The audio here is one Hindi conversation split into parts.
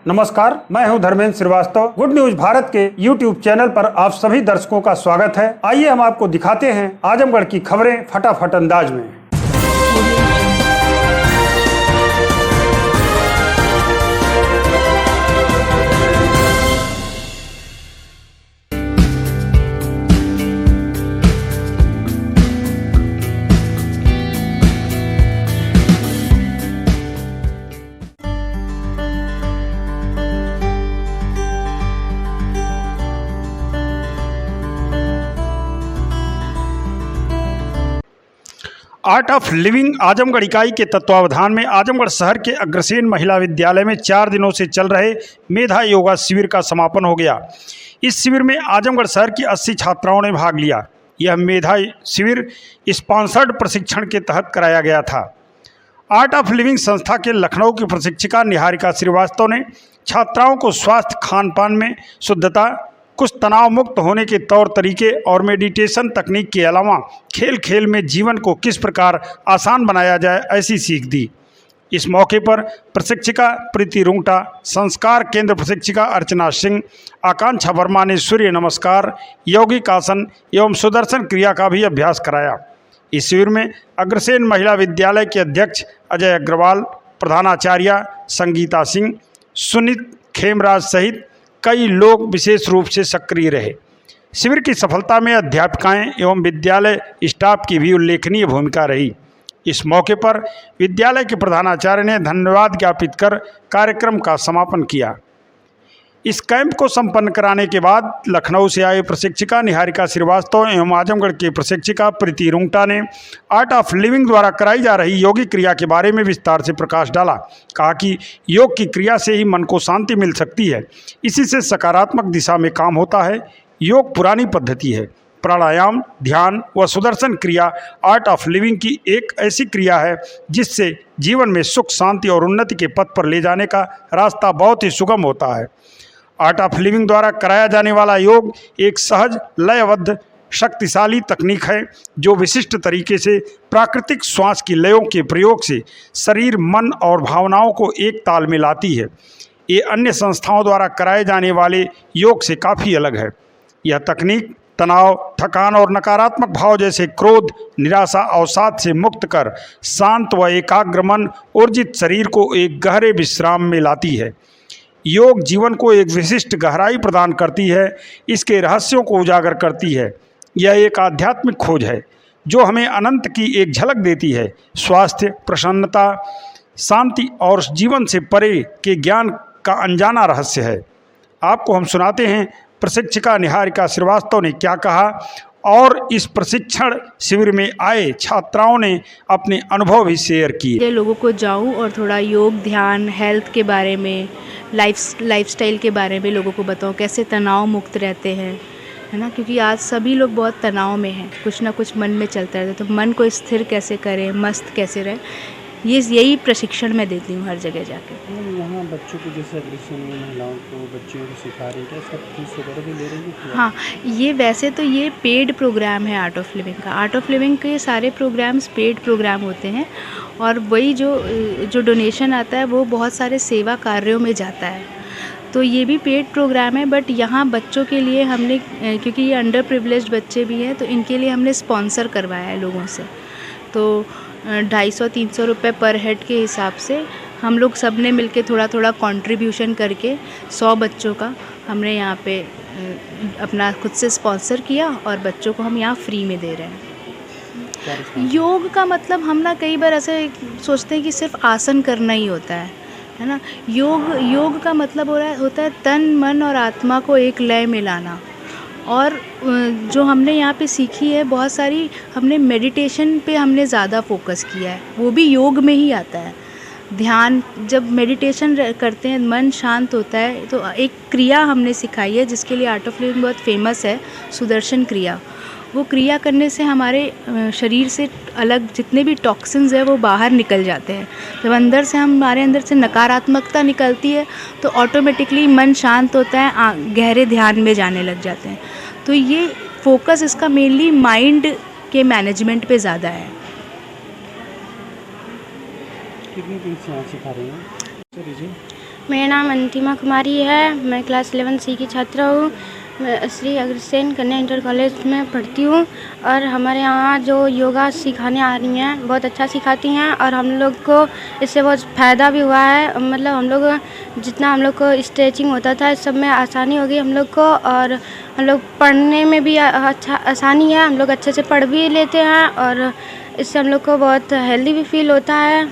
नमस्कार, मैं हूं धर्मेंद्र श्रीवास्तव। गुड न्यूज भारत के YouTube चैनल पर आप सभी दर्शकों का स्वागत है। आइए हम आपको दिखाते हैं आजमगढ़ की खबरें फटाफट अंदाज में। आर्ट ऑफ लिविंग आजमगढ़ इकाई के तत्वावधान में आजमगढ़ शहर के अग्रसेन महिला विद्यालय में 4 दिनों से चल रहे मेधा योगा शिविर का समापन हो गया। इस शिविर में आजमगढ़ शहर की 80 छात्राओं ने भाग लिया। यह मेधा शिविर स्पॉन्सर्ड प्रशिक्षण के तहत कराया गया था। आर्ट ऑफ लिविंग संस्था के लखनऊ की प्रशिक्षिका निहारिका श्रीवास्तव ने छात्राओं को स्वास्थ्य, खान पान में शुद्धता, कुछ तनाव मुक्त होने के तौर तरीके और मेडिटेशन तकनीक के अलावा खेल खेल में जीवन को किस प्रकार आसान बनाया जाए ऐसी सीख दी। इस मौके पर प्रशिक्षिका प्रीति रुंगटा, संस्कार केंद्र प्रशिक्षिका अर्चना सिंह, आकांक्षा वर्मा ने सूर्य नमस्कार, यौगिक आसन एवं सुदर्शन क्रिया का भी अभ्यास कराया। इस शिविर में अग्रसेन महिला विद्यालय के अध्यक्ष अजय अग्रवाल, प्रधानाचार्य संगीता सिंह, सुनीत खेमराज सहित कई लोग विशेष रूप से सक्रिय रहे। शिविर की सफलता में अध्यापिकाएं एवं विद्यालय स्टाफ की भी उल्लेखनीय भूमिका रही। इस मौके पर विद्यालय के प्रधानाचार्य ने धन्यवाद ज्ञापित कर कार्यक्रम का समापन किया। इस कैंप को संपन्न कराने के बाद लखनऊ से आए प्रशिक्षिका निहारिका श्रीवास्तव एवं आजमगढ़ के प्रशिक्षिका प्रीति रुंगटा ने आर्ट ऑफ लिविंग द्वारा कराई जा रही योगिक क्रिया के बारे में विस्तार से प्रकाश डाला। कहा कि योग की क्रिया से ही मन को शांति मिल सकती है, इसी से सकारात्मक दिशा में काम होता है। योग पुरानी पद्धति है। प्राणायाम, ध्यान व सुदर्शन क्रिया आर्ट ऑफ लिविंग की एक ऐसी क्रिया है जिससे जीवन में सुख, शांति और उन्नति के पथ पर ले जाने का रास्ता बहुत ही सुगम होता है। आर्ट ऑफ लिविंग द्वारा कराया जाने वाला योग एक सहज, लयबद्ध, शक्तिशाली तकनीक है जो विशिष्ट तरीके से प्राकृतिक श्वास की लयों के प्रयोग से शरीर, मन और भावनाओं को एक ताल में लाती है। ये अन्य संस्थाओं द्वारा कराए जाने वाले योग से काफ़ी अलग है। यह तकनीक तनाव, थकान और नकारात्मक भाव जैसे क्रोध, निराशा, अवसाद से मुक्त कर शांत व एकाग्र मन, ऊर्जित शरीर को एक गहरे विश्राम में लाती है। योग जीवन को एक विशिष्ट गहराई प्रदान करती है, इसके रहस्यों को उजागर करती है। यह एक आध्यात्मिक खोज है जो हमें अनंत की एक झलक देती है। स्वास्थ्य, प्रसन्नता, शांति और जीवन से परे के ज्ञान का अनजाना रहस्य है। आपको हम सुनाते हैं प्रशिक्षिका निहारिका श्रीवास्तव ने क्या कहा और इस प्रशिक्षण शिविर में आए छात्राओं ने अपने अनुभव भी शेयर किए। लोगों को जाऊं और थोड़ा योग, ध्यान, हेल्थ के बारे में, लाइफस्टाइल के बारे में लोगों को बताऊं, कैसे तनाव मुक्त रहते हैं, है ना। क्योंकि आज सभी लोग बहुत तनाव में हैं, कुछ ना कुछ मन में चलता रहता है। तो मन को स्थिर कैसे करें, मस्त कैसे रहे, यही प्रशिक्षण मैं देती हूँ हर जगह जाके। यहाँ बच्चों को जैसे अग्रसेन महिलाओं को बच्चों को सिखा रही है, सब फीस वगैरह भी ले रही है? हाँ, ये वैसे तो ये पेड प्रोग्राम है आर्ट ऑफ लिविंग का। आर्ट ऑफ लिविंग के सारे प्रोग्राम्स पेड प्रोग्राम होते हैं और वही जो डोनेशन आता है वो बहुत सारे सेवा कार्यों में जाता है। तो ये भी पेड प्रोग्राम है, बट यहाँ बच्चों के लिए हमने, क्योंकि ये अंडर प्रिविलेज्ड बच्चे भी हैं, तो इनके लिए हमने स्पॉन्सर करवाया है लोगों से। तो 250-300 रुपये पर हेड के हिसाब से हम लोग सब ने मिल के थोड़ा थोड़ा कंट्रीब्यूशन करके 100 बच्चों का हमने यहाँ पे अपना खुद से स्पॉन्सर किया और बच्चों को हम यहाँ फ्री में दे रहे हैं। योग का मतलब हम ना कई बार ऐसे सोचते हैं कि सिर्फ आसन करना ही होता है ना। योग का मतलब होता है तन, मन और आत्मा को एक लय में लाना। और जो हमने यहाँ पे सीखी है बहुत सारी, हमने मेडिटेशन पे हमने ज़्यादा फोकस किया है, वो भी योग में ही आता है। ध्यान, जब मेडिटेशन करते हैं मन शांत होता है, तो एक क्रिया हमने सिखाई है जिसके लिए आर्ट ऑफ लिविंग बहुत फेमस है, सुदर्शन क्रिया। वो क्रिया करने से हमारे शरीर से अलग जितने भी टॉक्सिन्स हैं वो बाहर निकल जाते हैं। जब हमारे अंदर से नकारात्मकता निकलती है तो ऑटोमेटिकली मन शांत होता है, गहरे ध्यान में जाने लग जाते हैं। तो ये फोकस इसका मेनली माइंड के मैनेजमेंट पे ज़्यादा है। कितनी दिन से सिखा रही हैं? मेरा नाम अंतिमा कुमारी है। मैं क्लास 11 सी की छात्रा हूँ। मैं श्री अग्रसेन कन्या इंटर कॉलेज में पढ़ती हूँ और हमारे यहाँ जो योगा सिखाने आ रही हैं बहुत अच्छा सिखाती हैं और हम लोग को इससे बहुत फ़ायदा भी हुआ है। मतलब हम लोग जितना हम लोग को स्ट्रेचिंग होता था इस सब में आसानी हो गई हम लोग को और हम लोग पढ़ने में भी अच्छा आसानी है। हम लोग अच्छे से पढ़ भी लेते हैं और इससे हम लोग को बहुत हेल्दी भी फील होता है।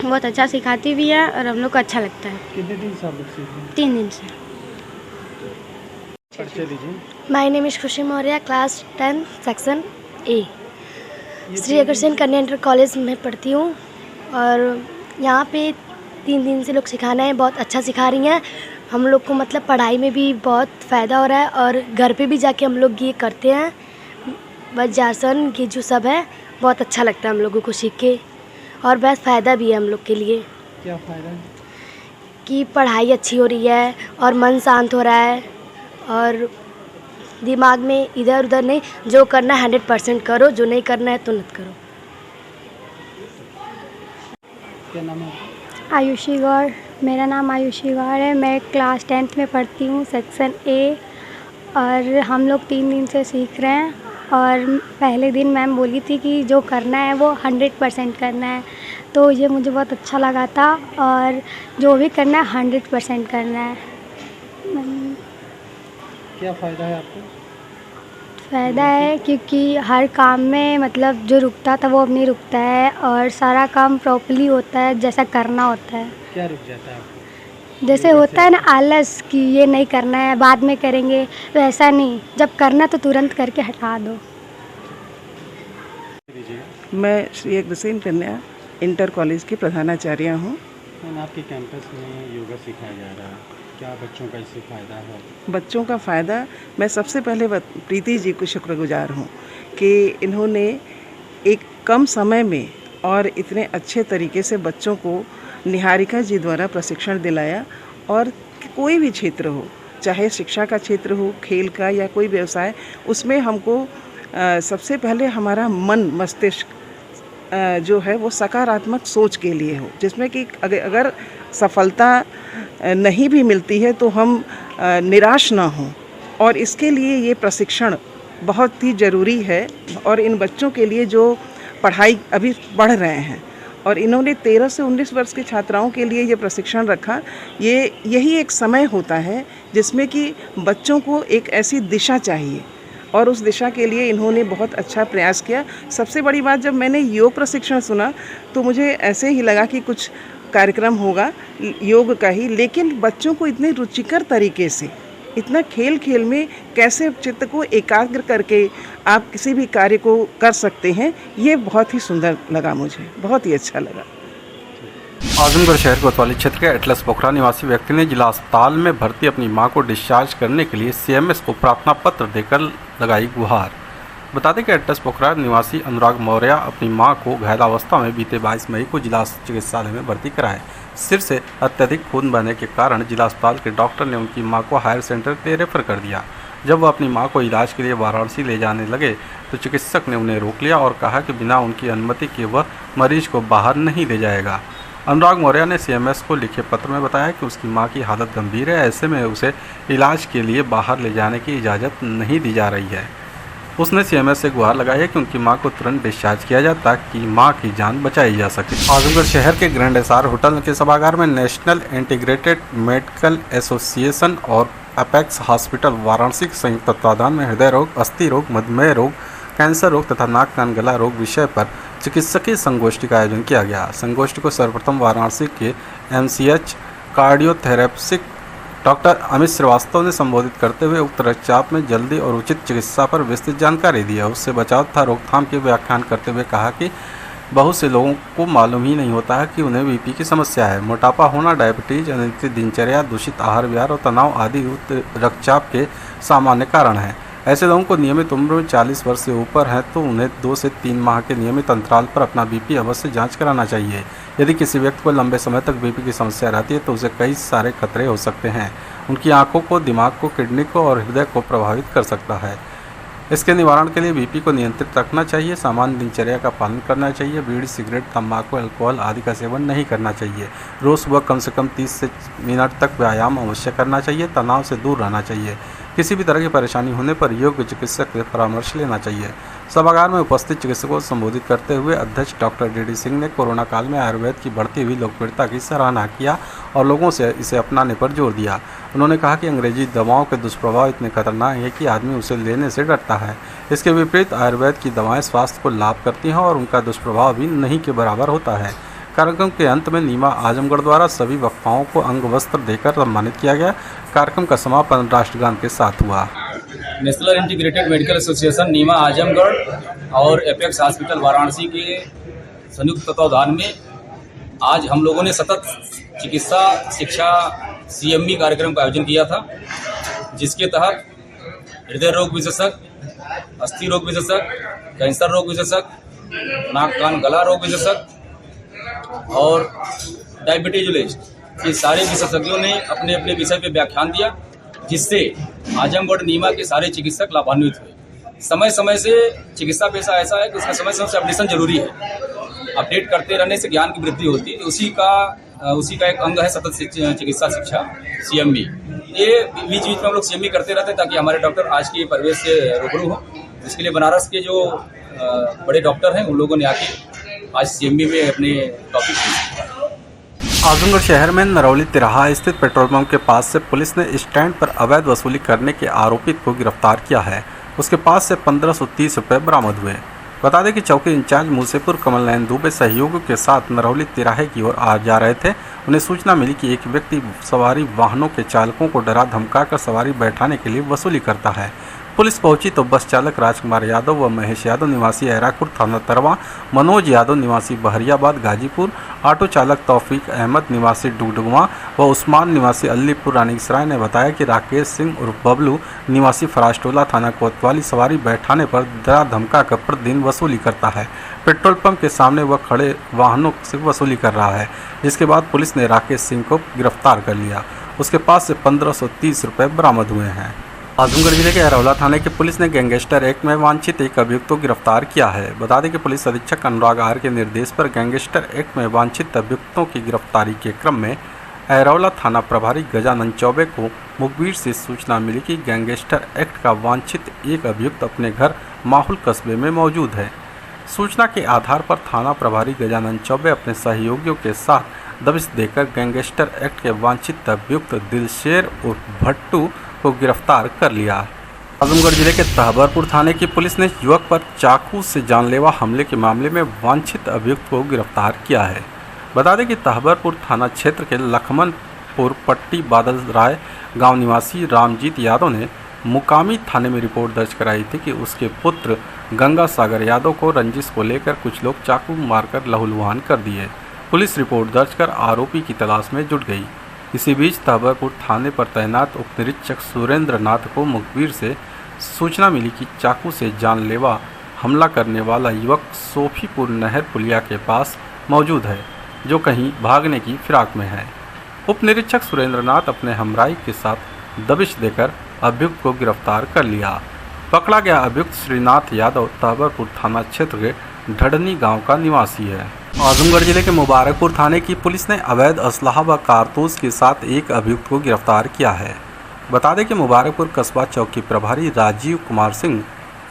बहुत अच्छा सिखाती भी है और हम लोग को अच्छा लगता है। कितने दिन से आप लोग सीख रहे हैं? 3 दिन से। परिचय दीजिए। माय नेम इज़ खुशी Maurya, class 10 section A. Shri Agrasen कन्या इंटर कॉलेज में पढ़ती हूँ और यहाँ पे 3 दिन से लोग सिखाना है, बहुत अच्छा सिखा रही हैं। हम लोग को मतलब पढ़ाई में भी बहुत फ़ायदा हो रहा है और घर पे भी जाके हम लोग ये करते हैं वज्रासन ये जो सब है बहुत अच्छा लगता है हम लोगों को सीख के और बहुत फ़ायदा भी है हम लोग के लिए। क्या फ़ायदा है? कि पढ़ाई अच्छी हो रही है और मन शांत हो रहा है और दिमाग में इधर उधर नहीं, जो करना है 100% करो, जो नहीं करना है तो मत करो। क्या नाम है? आयुषी गौर। मेरा नाम आयुषी गौर है। मैं क्लास 10th में पढ़ती हूँ सेक्शन ए और हम लोग 3 दिन से सीख रहे हैं और पहले दिन मैम बोली थी कि जो करना है वो 100% करना है, तो ये मुझे बहुत अच्छा लगा था और जो भी करना है 100% करना है। क्या फ़ायदा है आपको? फ़ायदा है क्योंकि हर काम में मतलब जो रुकता था वो अब नहीं रुकता है और सारा काम प्रॉपर्ली होता है जैसा करना होता है। क्या रुक जाता है आपको? जैसे होता है ना आलस कि ये नहीं करना है बाद में करेंगे, तो ऐसा नहीं, जब करना तो तुरंत करके हटा दो। मैं श्री अग्रसेन कन्या इंटर कॉलेज की प्रधानाचार्य हूँ। आपके कैंपस में योगा सिखाया जा रहा है, क्या बच्चों का इससे फ़ायदा है? बच्चों का फ़ायदा, मैं सबसे पहले प्रीति जी को शुक्रगुजार हूँ कि इन्होंने एक कम समय में और इतने अच्छे तरीके से बच्चों को निहारिका जी द्वारा प्रशिक्षण दिलाया और कोई भी क्षेत्र हो, चाहे शिक्षा का क्षेत्र हो, खेल का या कोई व्यवसाय, उसमें हमको सबसे पहले हमारा मन मस्तिष्क जो है वो सकारात्मक सोच के लिए हो, जिसमें कि अगर सफलता नहीं भी मिलती है तो हम निराश ना हों, और इसके लिए ये प्रशिक्षण बहुत ही ज़रूरी है। और इन बच्चों के लिए जो पढ़ाई अभी पढ़ रहे हैं और इन्होंने 13 से 19 वर्ष की छात्राओं के लिए ये प्रशिक्षण रखा, यही एक समय होता है जिसमें कि बच्चों को एक ऐसी दिशा चाहिए और उस दिशा के लिए इन्होंने बहुत अच्छा प्रयास किया। सबसे बड़ी बात, जब मैंने योग प्रशिक्षण सुना तो मुझे ऐसे ही लगा कि कुछ कार्यक्रम होगा योग का ही, लेकिन बच्चों को इतने रुचिकर तरीके से, इतना खेल खेल में कैसे चित्त को एकाग्र करके आप किसी भी कार्य को कर सकते हैं, ये बहुत ही सुंदर लगा, मुझे बहुत ही अच्छा लगा। आजमगढ़ शहर कोतवाली क्षेत्र के एटलस पोखरा निवासी व्यक्ति ने जिला अस्पताल में भर्ती अपनी मां को डिस्चार्ज करने के लिए सीएमएस को प्रार्थना पत्र देकर लगाई गुहार। बता दें कि एटलस पोखरा निवासी अनुराग मौर्य अपनी मां को घायलावस्था में बीते 22 मई को जिला चिकित्सालय में भर्ती कराए। सिर से अत्यधिक खून बहने के कारण जिला अस्पताल के डॉक्टर ने उनकी मां को हायर सेंटर के लिए रेफर कर दिया। जब वह अपनी मां को इलाज के लिए वाराणसी ले जाने लगे तो चिकित्सक ने उन्हें रोक लिया और कहा कि बिना उनकी अनुमति के वह मरीज को बाहर नहीं ले जाएगा। अनुराग मौर्य ने सीएमएस को लिखे पत्र में बताया कि उसकी मां की हालत गंभीर है, ऐसे में उसे इलाज के लिए बाहर ले जाने की इजाज़त नहीं दी जा रही है। उसने सीएमएस से गुहार लगाई है कि उनकी मां को तुरंत डिस्चार्ज किया जाए ताकि मां की जान बचाई जा सके। आजमगढ़ शहर के ग्रैंड एसआर होटल के सभागार में नेशनल इंटीग्रेटेड मेडिकल एसोसिएशन और अपेक्स हॉस्पिटल वाराणसी के संयुक्त तत्वाधान में हृदय रोग, अस्थि रोग, मधुमेह रोग, कैंसर रोग तथा नाक कान गला रोग विषय पर चिकित्सकीय संगोष्ठी का आयोजन किया गया। संगोष्ठी को सर्वप्रथम वाराणसी के एमसीएच कार्डियोथेरेपिस्ट डॉक्टर अमित श्रीवास्तव ने संबोधित करते हुए उक्त रक्तचाप में जल्दी और उचित चिकित्सा पर विस्तृत जानकारी दी। उससे बचाव तथा रोकथाम के व्याख्यान करते हुए कहा कि बहुत से लोगों को मालूम ही नहीं होता है कि उन्हें बीपी की समस्या है। मोटापा होना, डायबिटीज, अनियमित दिनचर्या, दूषित आहार विहार और तनाव आदि रक्तचाप के सामान्य कारण हैं। ऐसे लोगों को नियमित उम्र में 40 वर्ष से ऊपर है तो उन्हें 2 से 3 माह के नियमित अंतराल पर अपना बीपी अवश्य जांच कराना चाहिए। यदि किसी व्यक्ति को लंबे समय तक बीपी की समस्या रहती है तो उसे कई सारे खतरे हो सकते हैं। उनकी आंखों को, दिमाग को, किडनी को और हृदय को प्रभावित कर सकता है। इसके निवारण के लिए बीपी को नियंत्रित रखना चाहिए, सामान्य दिनचर्या का पालन करना चाहिए, बीड़ी, सिगरेट, तंबाकू, अल्कोहल आदि का सेवन नहीं करना चाहिए। रोज़ सुबह कम से कम 30 से मिनट तक व्यायाम अवश्य करना चाहिए, तनाव से दूर रहना चाहिए। किसी भी तरह की परेशानी होने पर योग्य चिकित्सक से परामर्श लेना चाहिए। सभागार में उपस्थित चिकित्सकों को संबोधित करते हुए अध्यक्ष डॉक्टर डी सिंह ने कोरोना काल में आयुर्वेद की बढ़ती हुई लोकप्रियता की सराहना किया और लोगों से इसे अपनाने पर जोर दिया। उन्होंने कहा कि अंग्रेजी दवाओं के दुष्प्रभाव इतने खतरनाक हैं कि आदमी उसे लेने से डरता है। इसके विपरीत आयुर्वेद की दवाएं स्वास्थ्य को लाभ करती हैं और उनका दुष्प्रभाव भी नहीं के बराबर होता है। कार्यक्रम के अंत में नीमा आजमगढ़ द्वारा सभी वक्ताओं को अंग वस्त्र देकर सम्मानित किया गया। कार्यक्रम का समापन राष्ट्रगान के साथ हुआ। नेशनल इंटीग्रेटेड मेडिकल एसोसिएशन नीमा आजमगढ़ और एपेक्स हॉस्पिटल वाराणसी के संयुक्त तत्वावधान में आज हम लोगों ने सतत चिकित्सा शिक्षा CME कार्यक्रम का आयोजन किया था, जिसके तहत हृदय रोग विशेषज्ञ, अस्थि रोग विशेषज्ञ, कैंसर रोग विशेषज्ञ, नाक कान गला रोग विशेषज्ञ और डायबिटीजोलॉजिस्ट, ये सारे विशेषज्ञों ने अपने अपने विषय पे व्याख्यान दिया, जिससे आजमगढ़ नीमा के सारे चिकित्सक लाभान्वित हुए। समय समय से चिकित्सा पेशा ऐसा है कि उसका समय समय से अपडेशन जरूरी है। अपडेट करते रहने से ज्ञान की वृद्धि होती है। उसी का एक अंग है सतत चिकित्सा शिक्षा CME। ये बीच बीच में हम लोग CME करते रहते हैं ताकि हमारे डॉक्टर आज के परिवेश से रूबरू हों। इसके लिए बनारस के जो बड़े डॉक्टर हैं उन लोगों ने आके आज CME में अपने टॉपिक। आजमगढ़ शहर में नरौली तिराहा स्थित पेट्रोल पंप के पास से पुलिस ने स्टैंड पर अवैध वसूली करने के आरोपित को गिरफ्तार किया है। उसके पास से 1530 रुपये बरामद हुए। बता दें कि चौकी इंचार्ज मूसेपुर कमल नयन दुबे सहयोगियों के साथ नरौली तिराहे की ओर आ जा रहे थे। उन्हें सूचना मिली कि एक व्यक्ति सवारी वाहनों के चालकों को डरा धमकाकर सवारी बैठाने के लिए वसूली करता है। पुलिस पहुंची तो बस चालक राजकुमार यादव व महेश यादव निवासी एराकुर थाना तरवा, मनोज यादव निवासी बहरियाबाद गाजीपुर, ऑटो चालक तौफीक अहमद निवासी डुगडुगवा व उस्मान निवासी अलीपुर रानीसराय ने बताया कि राकेश सिंह उर्फ बबलू निवासी फराशटोला थाना कोतवाली सवारी बैठाने पर डरा धमका कर प्रतिदिन वसूली करता है। पेट्रोल पंप के सामने वह खड़े वाहनों से वसूली कर रहा है, जिसके बाद पुलिस ने राकेश सिंह को गिरफ्तार कर लिया। उसके पास से 1530 रुपये बरामद हुए हैं। आजमगढ़ जिले के अरौला थाने की पुलिस ने गैंगस्टर एक्ट में वांछित एक अभियुक्त को गिरफ्तार किया है। बता दें कि पुलिस अधीक्षक अनुराग आर के निर्देश पर गैंगस्टर एक्ट में वांछित अभियुक्तों की गिरफ्तारी के क्रम में अरौला थाना प्रभारी गजानन चौबे को मुखबिर से सूचना मिली कि गैंगस्टर एक्ट का वांछित एक अभियुक्त अपने घर माहुल कस्बे में मौजूद है। सूचना के आधार पर थाना प्रभारी गजानन चौबे अपने सहयोगियों के साथ दबिश देकर गैंगस्टर एक्ट के वांछित अभियुक्त दिलशेर उर्फ भट्टू को गिरफ्तार कर लिया। आजमगढ़ जिले के तहबरपुर थाने की पुलिस ने युवक पर चाकू से जानलेवा हमले के मामले में वांछित अभियुक्त को गिरफ्तार किया है। बता दें कि तहबरपुर थाना क्षेत्र के लखमनपुर पट्टी बादल राय गांव निवासी रामजीत यादव ने मुकामी थाने में रिपोर्ट दर्ज कराई थी कि उसके पुत्र गंगा सागर यादव को रंजिश को लेकर कुछ लोग चाकू मारकर लहूलुहान कर दिए। पुलिस रिपोर्ट दर्ज कर आरोपी की तलाश में जुट गई। इसी बीच तहबरपुर थाने पर तैनात उप निरीक्षक सुरेंद्र नाथ को मुखबिर से सूचना मिली कि चाकू से जानलेवा हमला करने वाला युवक सोफीपुर नहर पुलिया के पास मौजूद है, जो कहीं भागने की फिराक में है। उप निरीक्षक सुरेंद्र नाथ अपने हमराई के साथ दबिश देकर अभियुक्त को गिरफ्तार कर लिया। पकड़ा गया अभियुक्त श्रीनाथ यादव तहबरपुर थाना क्षेत्र के ढड़नी गांव का निवासी है। आजमगढ़ जिले के मुबारकपुर थाने की पुलिस ने अवैध असलाह व कारतूस के साथ एक अभियुक्त को गिरफ्तार किया है। बता दें कि मुबारकपुर कस्बा चौकी प्रभारी राजीव कुमार सिंह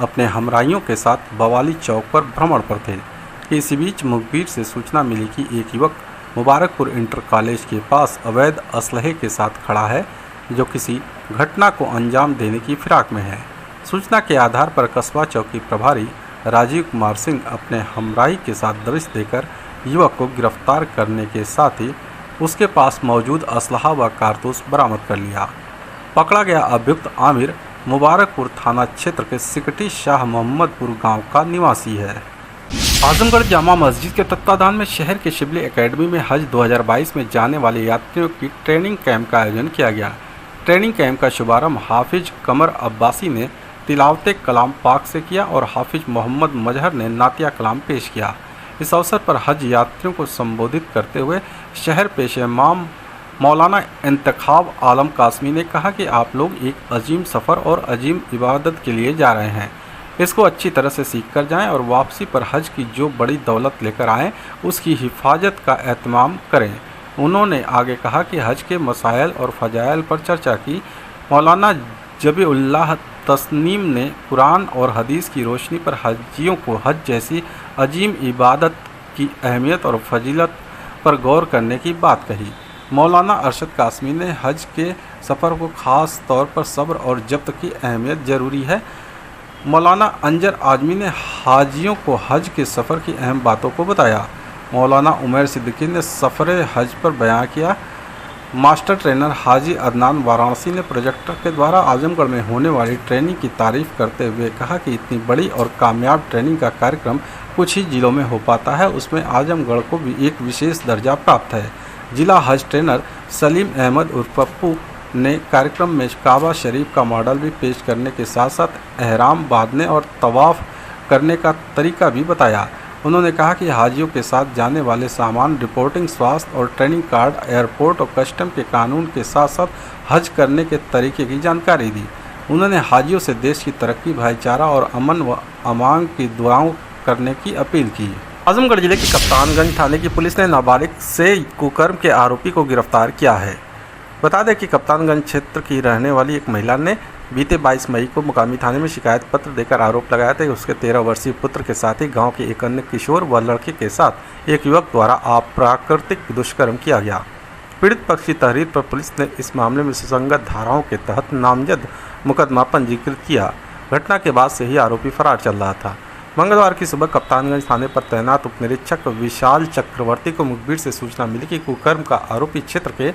अपने हमराइयों के साथ बवाली चौक पर भ्रमण पर थे। इसी बीच मुखबिर से सूचना मिली कि एक युवक मुबारकपुर इंटर कॉलेज के पास अवैध असलहे के साथ खड़ा है, जो किसी घटना को अंजाम देने की फिराक में है। सूचना के आधार पर कस्बा चौकी प्रभारी राजीव कुमार सिंह अपने हमराही के साथ दबिश देकर युवक को गिरफ्तार करने के साथ ही उसके पास मौजूद असलहा व कारतूस बरामद कर लिया। पकड़ा गया अभियुक्त आमिर मुबारकपुर थाना क्षेत्र के सिकटी शाह मोहम्मदपुर गांव का निवासी है। आजमगढ़ जामा मस्जिद के तत्वाधान में शहर के शिबली एकेडमी में हज 2022 में जाने वाले यात्रियों की ट्रेनिंग कैंप का आयोजन किया गया। ट्रेनिंग कैंप का शुभारंभ हाफिज कमर अब्बासी ने तिलावते कलाम पाक से किया और हाफिज मोहम्मद मजहर ने नातिया कलाम पेश किया। इस अवसर पर हज यात्रियों को संबोधित करते हुए शहर पेश इमाम मौलाना इंतखाब आलम कासमी ने कहा कि आप लोग एक अजीम सफ़र और अजीम इबादत के लिए जा रहे हैं। इसको अच्छी तरह से सीख कर जाएँ और वापसी पर हज की जो बड़ी दौलत लेकर आएँ उसकी हिफाजत का एहतमाम करें। उन्होंने आगे कहा कि हज के मसाइल और फ़जाइल पर चर्चा की। मौलाना जबीउल्लाह तस्नीम ने कुरान और हदीस की रोशनी पर हज्जियों को हज जैसी अजीम इबादत की अहमियत और फजीलत पर गौर करने की बात कही। मौलाना अरशद कासमी ने हज के सफ़र को ख़ास तौर पर सब्र और जब्त की अहमियत ज़रूरी है। मौलाना अंजर आजमी ने हाजियों को हज के सफ़र की अहम बातों को बताया। मौलाना उमैर सिद्दीकी ने सफ़र हज पर बयां किया। मास्टर ट्रेनर हाजी अदनान वाराणसी ने प्रोजेक्टर के द्वारा आजमगढ़ में होने वाली ट्रेनिंग की तारीफ़ करते हुए कहा कि इतनी बड़ी और कामयाब ट्रेनिंग का कार्यक्रम कुछ ही ज़िलों में हो पाता है, उसमें आजमगढ़ को भी एक विशेष दर्जा प्राप्त है। जिला हज ट्रेनर सलीम अहमद उर्फ पप्पू ने कार्यक्रम में काबा शरीफ का मॉडल भी पेश करने के साथ साथ एहराम बांधने और तवाफ़ करने का तरीका भी बताया। उन्होंने कहा कि हाजियों के साथ जाने वाले सामान, रिपोर्टिंग, स्वास्थ्य और ट्रेनिंग कार्ड, एयरपोर्ट और कस्टम के कानून के साथ साथ हज करने के तरीके की जानकारी दी। उन्होंने हाजियों से देश की तरक्की, भाईचारा और अमन व अमान की दुआओं करने की अपील की। आजमगढ़ जिले की कप्तानगंज थाने की पुलिस ने नाबालिग से कुकर्म के आरोपी को गिरफ्तार किया है। बता दें कि कप्तानगंज क्षेत्र की रहने वाली एक महिला ने बीते 22 मई को मुकामी थाने में शिकायत पत्र देकर आरोप लगाया था कि उसके 13 वर्षीय पुत्र के साथ ही गांव के एक अन्य किशोर व लड़के के साथ एक युवक द्वारा अप्राकृतिक दुष्कर्म किया गया। पीड़ित पक्ष की तहरीर पर पुलिस ने इस मामले में सुसंगत धाराओं के तहत नामजद मुकदमा पंजीकृत किया। घटना के बाद से ही आरोपी फरार चल रहा था। मंगलवार की सुबह कप्तानगंज थाने पर तैनात उप निरीक्षक विशाल चक्रवर्ती को मुखबिर से सूचना मिली कि कुकर्म का आरोपी क्षेत्र के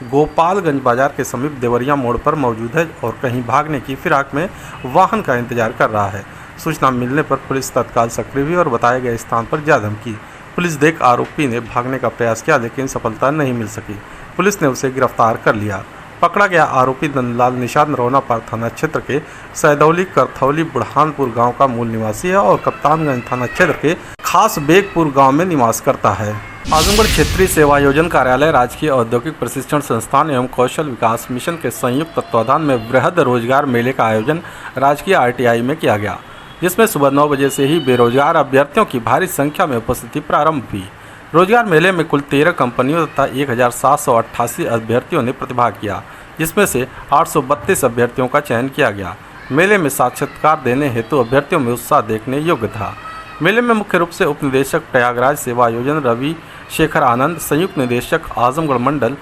गोपालगंज बाजार के समीप देवरिया मोड़ पर मौजूद है और कहीं भागने की फिराक में वाहन का इंतजार कर रहा है। सूचना मिलने पर पुलिस तत्काल सक्रिय हुई और बताए गए स्थान पर जा धमकी। पुलिस देख आरोपी ने भागने का प्रयास किया लेकिन सफलता नहीं मिल सकी। पुलिस ने उसे गिरफ्तार कर लिया। पकड़ा गया आरोपी नंदलाल निषाद नरौनापार थाना क्षेत्र के सैदौली करथौली बुढ़ानपुर गांव का मूल निवासी है और कप्तानगंज थाना क्षेत्र के खास बेगपुर गांव में निवास करता है। आजमगढ़ क्षेत्रीय सेवा योजन कार्यालय, राजकीय औद्योगिक प्रशिक्षण संस्थान एवं कौशल विकास मिशन के संयुक्त तत्वाधान में वृहद रोजगार मेले का आयोजन राजकीय RTI में किया गया, जिसमें सुबह 9 बजे से ही बेरोजगार अभ्यर्थियों की भारी संख्या में उपस्थिति प्रारंभ हुई। रोजगार मेले में कुल 13 कंपनियों तथा 1788 अभ्यर्थियों ने प्रतिभाग किया, जिसमें से 832 अभ्यर्थियों का चयन किया गया। मेले में साक्षात्कार देने हेतु अभ्यर्थियों में उत्साह देखने योग्य था। मेले में मुख्य रूप से उप निदेशक प्रयागराज सेवा योजन रवि शेखर आनंद, संयुक्त निदेशक आजमगढ़ मंडल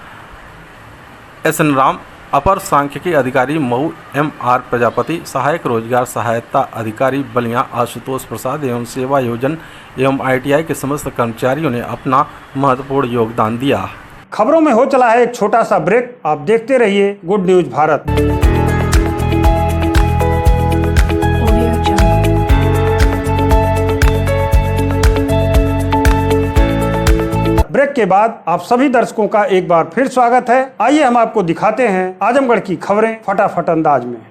SN राम, अपर सांख्यिकी अधिकारी मऊ MR प्रजापति, सहायक रोजगार सहायता अधिकारी बलिया आशुतोष प्रसाद एवं सेवा योजन एवं RTI के समस्त कर्मचारियों ने अपना महत्वपूर्ण योगदान दिया। खबरों में हो चला है एक छोटा सा ब्रेक। आप देखते रहिए गुड न्यूज भारत। ब्रेक के बाद आप सभी दर्शकों का एक बार फिर स्वागत है। आइए हम आपको दिखाते हैं आजमगढ़ की खबरें फटाफट अंदाज में।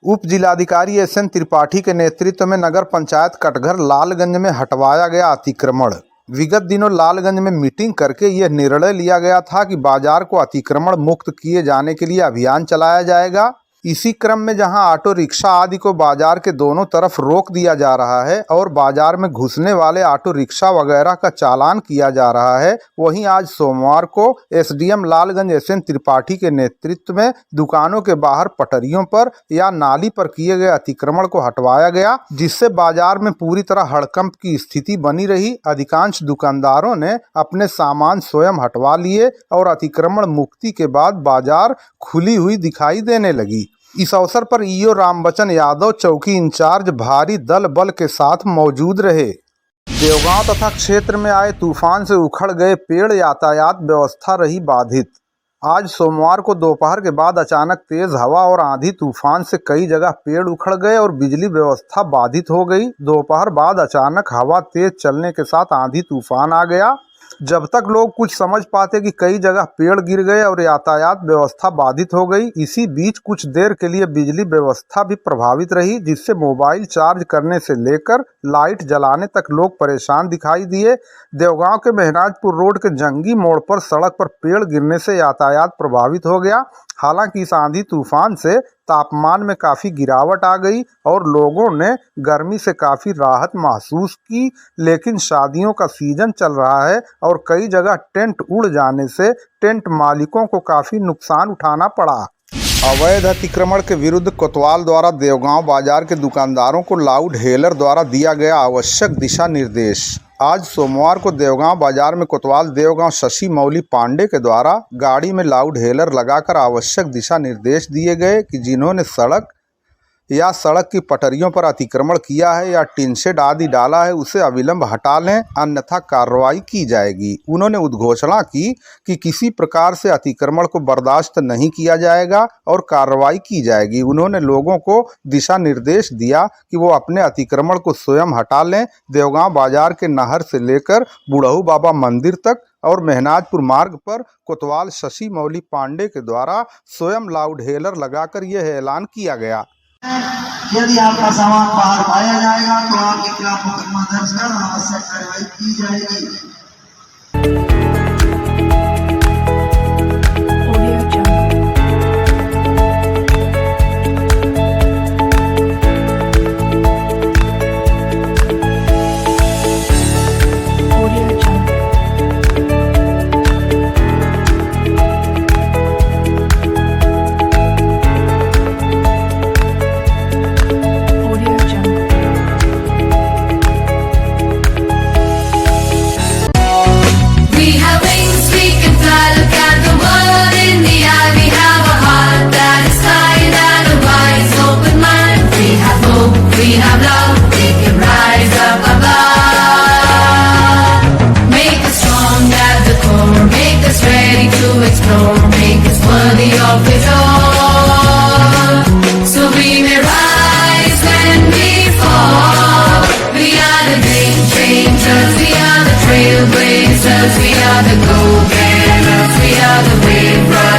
उप जिलाधिकारी SN त्रिपाठी के नेतृत्व में नगर पंचायत कटघर लालगंज में हटवाया गया अतिक्रमण। विगत दिनों लालगंज में मीटिंग करके यह निर्णय लिया गया था कि बाजार को अतिक्रमण मुक्त किए जाने के लिए अभियान चलाया जाएगा। इसी क्रम में जहां ऑटो रिक्शा आदि को बाजार के दोनों तरफ रोक दिया जा रहा है और बाजार में घुसने वाले ऑटो रिक्शा वगैरह का चालान किया जा रहा है, वहीं आज सोमवार को SDM लालगंज SN त्रिपाठी के नेतृत्व में दुकानों के बाहर पटरियों पर या नाली पर किए गए अतिक्रमण को हटवाया गया, जिससे बाजार में पूरी तरह हड़कंप की स्थिति बनी रही। अधिकांश दुकानदारों ने अपने सामान स्वयं हटवा लिए और अतिक्रमण मुक्ति के बाद बाजार खुली हुई दिखाई देने लगी। इस अवसर पर EO रामबचन यादव चौकी इंचार्ज भारी दल बल के साथ मौजूद रहे। देवगांव तथा क्षेत्र में आए तूफान से उखड़ गए पेड़, यातायात व्यवस्था रही बाधित। आज सोमवार को दोपहर के बाद अचानक तेज हवा और आंधी तूफान से कई जगह पेड़ उखड़ गए और बिजली व्यवस्था बाधित हो गई। दोपहर बाद अचानक हवा तेज चलने के साथ आंधी तूफान आ गया। जब तक लोग कुछ समझ पाते कि कई जगह पेड़ गिर गए और यातायात व्यवस्था बाधित हो गई। इसी बीच कुछ देर के लिए बिजली व्यवस्था भी प्रभावित रही, जिससे मोबाइल चार्ज करने से लेकर लाइट जलाने तक लोग परेशान दिखाई दिए। देवगांव के महराजपुर रोड के जंगी मोड़ पर सड़क पर पेड़ गिरने से यातायात प्रभावित हो गया। हालांकि इस आंधी तूफान से तापमान में काफ़ी गिरावट आ गई और लोगों ने गर्मी से काफ़ी राहत महसूस की। लेकिन शादियों का सीजन चल रहा है और कई जगह टेंट उड़ जाने से टेंट मालिकों को काफ़ी नुकसान उठाना पड़ा। अवैध अतिक्रमण के विरुद्ध कोतवाल द्वारा देवगांव बाजार के दुकानदारों को लाउड हेलर द्वारा दिया गया आवश्यक दिशा निर्देश। आज सोमवार को देवगांव बाजार में कोतवाल देवगांव शशि मौली पांडे के द्वारा गाड़ी में लाउड हेलर लगाकर आवश्यक दिशा निर्देश दिए गए कि जिन्होंने सड़क या सड़क की पटरियों पर अतिक्रमण किया है या टिन शेड आदि डाला है उसे अविलंब हटा लें, अन्यथा कार्रवाई की जाएगी। उन्होंने उद्घोषणा की कि किसी प्रकार से अतिक्रमण को बर्दाश्त नहीं किया जाएगा और कार्रवाई की जाएगी। उन्होंने लोगों को दिशा निर्देश दिया कि वो अपने अतिक्रमण को स्वयं हटा लें। देवगांव बाजार के नहर से लेकर बुढ़ऊ बाबा मंदिर तक और महनाजपुर मार्ग पर कोतवाल शशि मौली पांडे के द्वारा स्वयं लाउड हेलर लगाकर यह ऐलान किया गया। यदि आपका सामान बाहर पाया जाएगा तो आपके खिलाफ मुकदमा दर्ज कर आवश्यक कार्रवाई की जाएगी। We have love, we can rise up above. Make us strong at the core, make us ready to explore, make us worthy of it all. So we may rise when we fall. We are the game changers, we are the trailblazers, we are the go-getters, we are the wave runners.